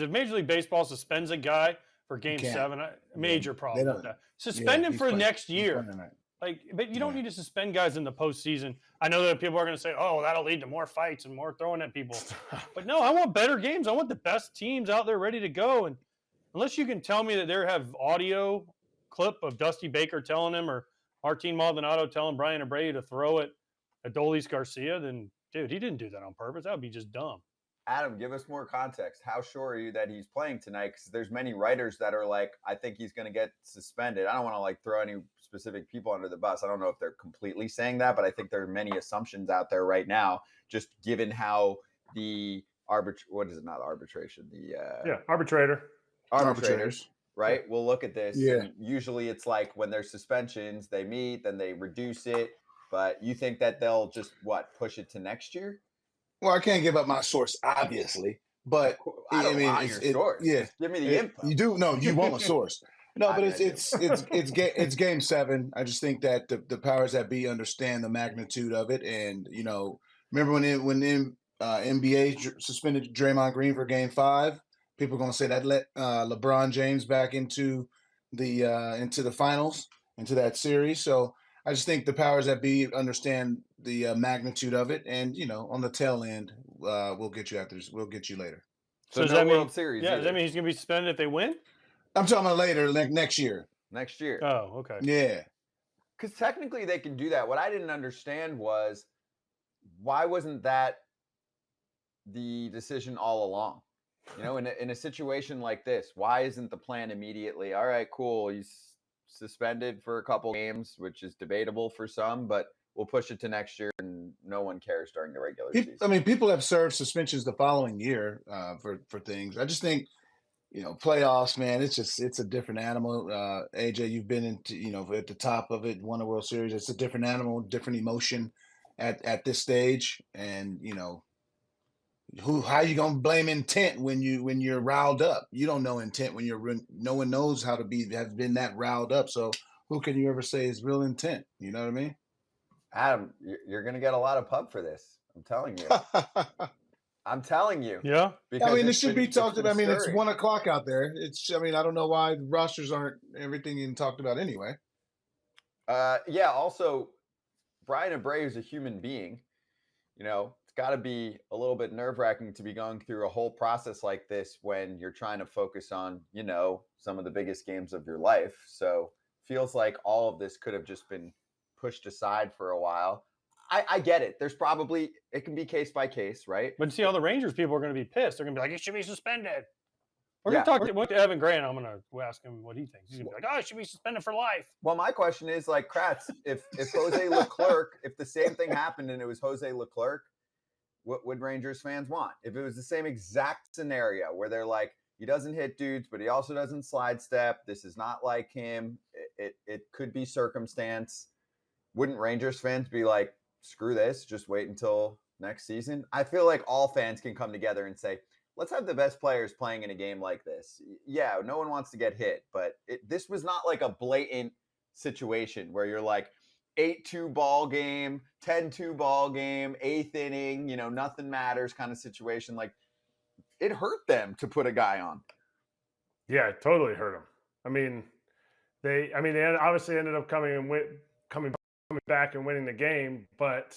if Major League Baseball suspends a guy for Game 7, major problem with that. Suspend him for next year. But you don't need to suspend guys in the postseason. I know that people are going to say, "Oh, that'll lead to more fights and more throwing at people." But no, I want better games. I want the best teams out there ready to go. And unless you can tell me that they have audio clip of Dusty Baker telling him or Martin Maldonado telling Bryan Abreu to throw at Adolis Garcia, then dude, he didn't do that on purpose. That would be just dumb. Adam, give us more context. How sure are you that he's playing tonight? Because there's many writers that are like, I think he's going to get suspended. I don't want to like throw any specific people under the bus. I don't know if they're completely saying that, but I think there are many assumptions out there right now, just given how the arbitrators, right? We'll look at this. Yeah. And usually it's like when there's suspensions, they meet, then they reduce it. But you think that they'll just push it to next year? Well, I can't give up my source, obviously, but I don't want your source. Yeah, just give me the info. You do you want a source? No, but it's Game 7. I just think that the powers that be understand the magnitude of it, and remember when the NBA suspended Draymond Green for Game 5? People are going to say that let LeBron James back into the finals, into that series. So I just think the powers that be understand the magnitude of it, and on the tail end, we'll get you after this. We'll get you later. So does that mean World Series? Yeah, does that mean he's going to be suspended if they win? I'm talking about later, like next year. Next year. Oh, okay. Yeah. Because technically they can do that. What I didn't understand was why wasn't that the decision all along? In a situation like this, why isn't the plan immediately? All right, cool. He's suspended for a couple games, which is debatable for some, but we'll push it to next year, and no one cares during the regular season. I mean, people have served suspensions the following year for things. I just think, playoffs, man, it's a different animal. AJ, you've been at the top of it, won a World Series. It's a different animal, different emotion at this stage, and how you gonna blame intent when you're riled up? You don't know intent when no one knows how to have been that riled up. So who can you ever say is real intent? You know what I mean? Adam, you're gonna get a lot of pub for this. I'm telling you. I'm telling you. Yeah. I mean, it should be talked about. I mean, it's 1 o'clock out there. I don't know why rosters aren't everything being talked about anyway. Yeah. Also, Bryan Abreu is a human being. It's got to be a little bit nerve-wracking to be going through a whole process like this when you're trying to focus on, some of the biggest games of your life. So feels like all of this could have just been pushed aside for a while. I get it. It can be case by case, right? But see, all the Rangers people are going to be pissed. They're going to be like, it should be suspended. We're going to talk to Evan Grant. I'm going to ask him what he thinks. He's going to be like, oh, it should be suspended for life. Well, my question is, like, Kratz, if Jose Leclerc, if the same thing happened and it was Jose Leclerc, what would Rangers fans want? If it was the same exact scenario where they're like, he doesn't hit dudes, but he also doesn't slide step. This is not like him. It could be circumstance. Wouldn't Rangers fans be like, screw this, just wait until next season? I feel like all fans can come together and say, let's have the best players playing in a game like this. Yeah, no one wants to get hit, but this was not like a blatant situation where you're like 8-2 ball game, 10-2 ball game, 8th inning, nothing matters kind of situation. Like, it hurt them to put a guy on. Yeah, it totally hurt them. I mean, they obviously ended up coming back and winning the game, but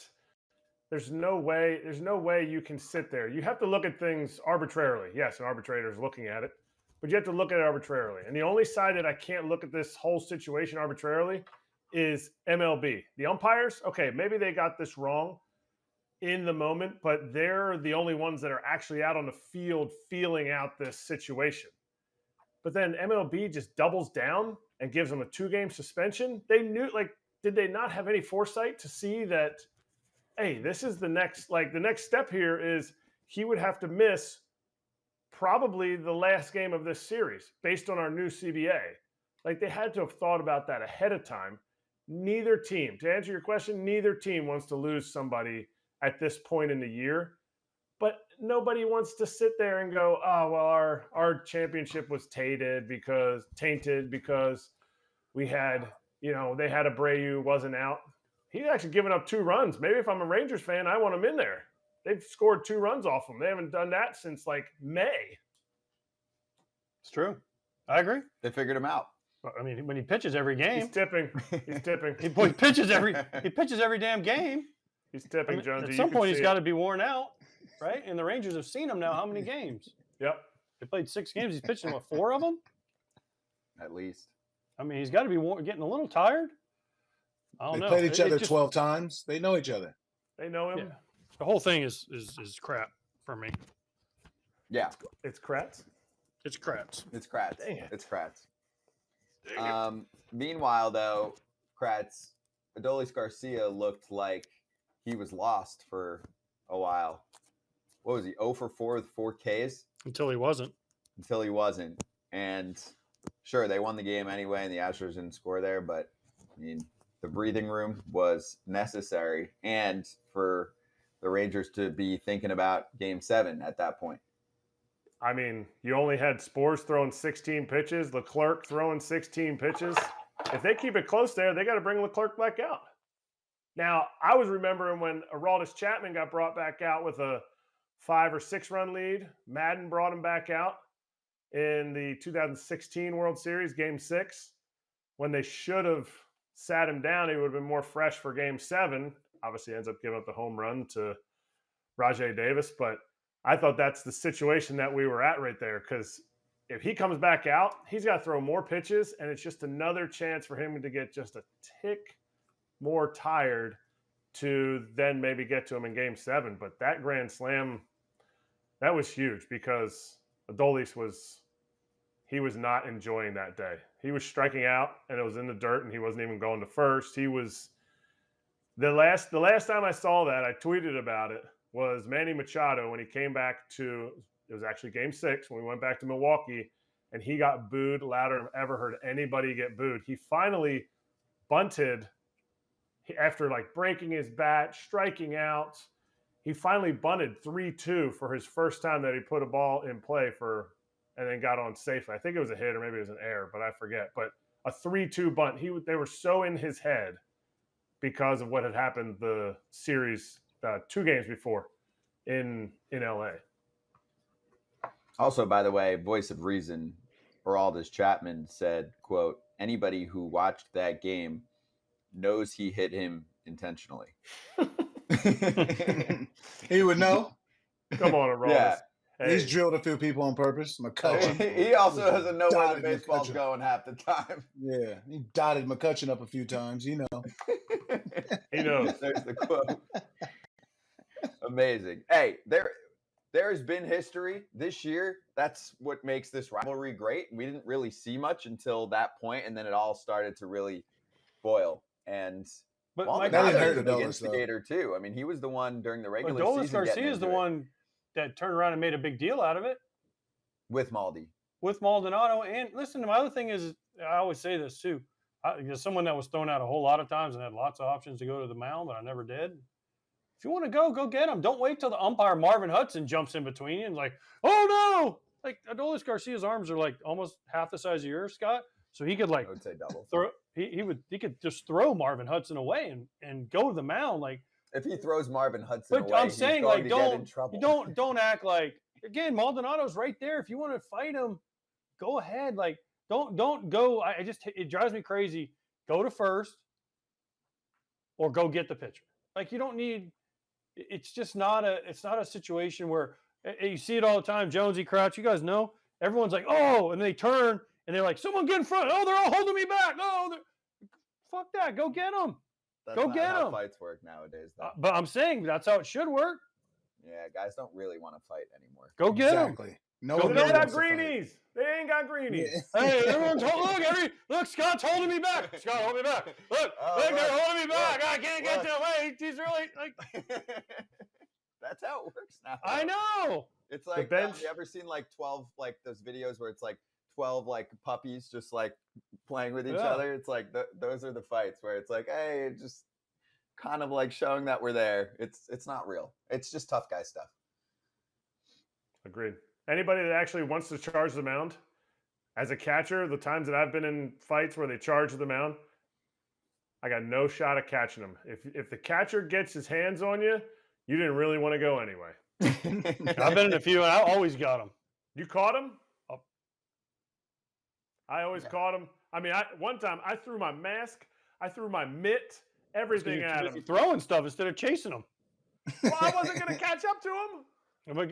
there's no way you can sit there. You have to look at things arbitrarily. Yes, an arbitrator is looking at it, but you have to look at it arbitrarily. And the only side that I can't look at this whole situation arbitrarily is MLB. The umpires, okay, maybe they got this wrong in the moment, but they're the only ones that are actually out on the field feeling out this situation. But then MLB just doubles down and gives them a 2-game suspension. They knew, did they not have any foresight to see that, hey, this is the next step here is he would have to miss probably the last game of this series based on our new CBA. They had to have thought about that ahead of time. Neither team, to answer your question, neither team wants to lose somebody at this point in the year. But nobody wants to sit there and go, oh, well, our championship was tainted because we had, they had Abreu wasn't out. He's actually given up 2 runs. Maybe if I'm a Rangers fan, I want him in there. They've scored 2 runs off him. They haven't done that since May. true. I agree. They figured him out. I mean, when he pitches every game, He's tipping. He's tipping. he pitches every damn game. He's tipping, Jonesy. At some point, he's got to be worn out, right? And the Rangers have seen him now. How many games? Yep. They played 6 games. He's pitching, 4 of them? At least. I mean, he's got to be getting a little tired. I don't know. They played each other 12 times. They know each other. They know him. Yeah. The whole thing is crap for me. Yeah. It's Kratz. It's Kratz. It's Kratz. Dang it. It's Kratz. Meanwhile, though, Kratz, Adolis Garcia looked like he was lost for a while. What was he, 0 for 4 with 4 Ks? Until he wasn't. And sure, they won the game anyway, and the Astros didn't score there, but, I mean, the breathing room was necessary, and for the Rangers to be thinking about Game 7 at that point. I mean, you only had Spores throwing 16 pitches, Leclerc throwing 16 pitches. If they keep it close there, they got to bring Leclerc back out. Now, I was remembering when Aroldis Chapman got brought back out with a 5 or 6 run lead. Madden brought him back out in the 2016 World Series, Game 6. When they should have sat him down, he would have been more fresh for Game 7. Obviously, ends up giving up the home run to Rajai Davis, but I thought that's the situation that we were at right there, because if he comes back out, he's got to throw more pitches, and it's just another chance for him to get just a tick more tired to then maybe get to him in Game 7. But that grand slam, that was huge, because Adolis was not enjoying that day. He was striking out, and it was in the dirt, and he wasn't even going to first. He was the last time I saw that, I tweeted about it, was Manny Machado when he came back to, it was actually Game 6 when we went back to Milwaukee, and he got booed louder than I've ever heard anybody get booed. He finally bunted after like breaking his bat, striking out. He finally bunted 3-2 for his first time that he put a ball in play and then got on safely. I think it was a hit or maybe it was an error, but I forget. But a 3-2 bunt. They were so in his head because of what had happened the series 2 games before in LA. Also, by the way, voice of reason, Aroldis Chapman said, quote, "Anybody who watched that game knows he hit him intentionally." He would know. Come on, Aroldis. Yeah. Hey. He's drilled a few people on purpose. McCutcheon. He also doesn't know where the baseball's going half the time. Yeah, he dotted McCutcheon up a few times, you know. He knows. There's the quote. Amazing. Hey, there has been history this year. That's what makes this rivalry great. We didn't really see much until that point, and then it all started to really boil. And but Mike that didn't hurt was the Adolis, instigator too. I mean, he was the one during the regular Adolis season. Garcia is the one that turned around and made a big deal out of it with Maldi. With Maldonado. And listen, my other thing is, I always say this too. As someone that was thrown out a whole lot of times and had lots of options to go to the mound, but I never did. If you want to go get him. Don't wait till the umpire Marvin Hudson jumps in between you and like, oh no! Like Adolis Garcia's arms are like almost half the size of yours, Scott. So he could like I would say double. He could just throw Marvin Hudson away and go to the mound. Like if he throws Marvin Hudson away, I'm saying, he's going like, to get in trouble. Don't act like, again, Maldonado's right there. If you want to fight him, go ahead. Like don't go. It drives me crazy. Go to first or go get the pitcher. Like you don't need. It's just not a situation where you see it all the time. Jonesy, Crouch, you guys know. Everyone's like, oh, and they turn and they're like, someone get in front. Oh, they're all holding me back. Oh, fuck that. Go get them. That's go not get how them. Fights work nowadays, though. But I'm saying that's how it should work. Yeah, guys don't really want to fight anymore. Go get them. Exactly. No, they ain't got greenies. They ain't got greenies. Yeah. Hey, everyone's look, Scott's holding me back. Scott, hold me back. Look, they're holding me back. I can't get to him. Hey, he's really like. That's how it works now. I know. It's like, you ever seen like 12, like those videos where it's like 12 like puppies just like playing with each other? It's like those are the fights where it's like, hey, just kind of like showing that we're there. It's not real. It's just tough guy stuff. Agreed. Anybody that actually wants to charge the mound, as a catcher, the times that I've been in fights where they charge the mound, I got no shot at catching them. If the catcher gets his hands on you, you didn't really want to go anyway. I've been in a few, and I always got them. You caught him? I always caught him. I mean, one time I threw my mask, I threw my mitt, everything at him. Throwing stuff instead of chasing him. Well, I wasn't going to catch up to him.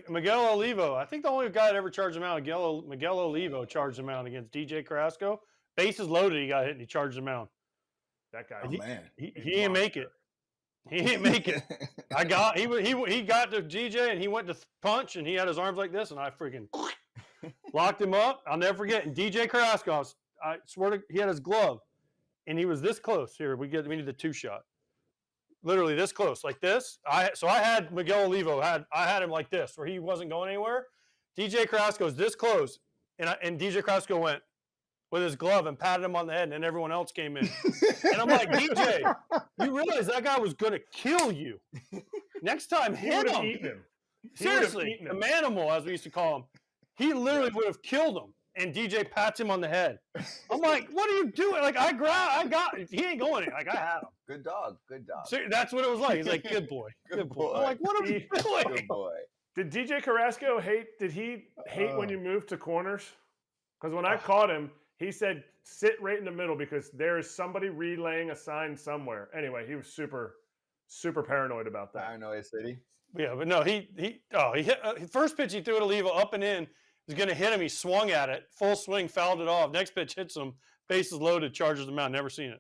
Miguel Olivo, I think the only guy that ever charged him out, Miguel Olivo charged him out against DJ Carrasco. Bases loaded, he got hit and he charged him out. That guy, he didn't make it. He didn't make it. He got to DJ and he went to punch and he had his arms like this and I freaking locked him up. I'll never forget. And DJ Carrasco, I swear to, he had his glove and he was this close. Here we need the 2-shot. Literally this close, like this. I had Miguel Olivo. I had him like this, where he wasn't going anywhere. DJ Carrasco's this close, and DJ Carrasco went with his glove and patted him on the head, and then everyone else came in. And I'm like, DJ, you realize that guy was going to kill you. Next time, hit him. Seriously, the manimal, as we used to call him. He literally would have killed him. And DJ pats him on the head. I'm like, what are you doing? Like, I got he ain't going in. Like, I had him. Good dog. So that's what it was like. He's like, good boy. Good boy. I'm like, what are we doing? Good boy. Did DJ Carrasco hate when you moved to corners? Because when I caught him, he said, sit right in the middle because there is somebody relaying a sign somewhere. Anyway, he was super, super paranoid about that. Paranoia City. Yeah, but no, he hit first pitch he threw it Olivo up and in. He's going to hit him. He swung at it. Full swing, fouled it off. Next pitch hits him. Bases loaded, charges him out. Never seen it.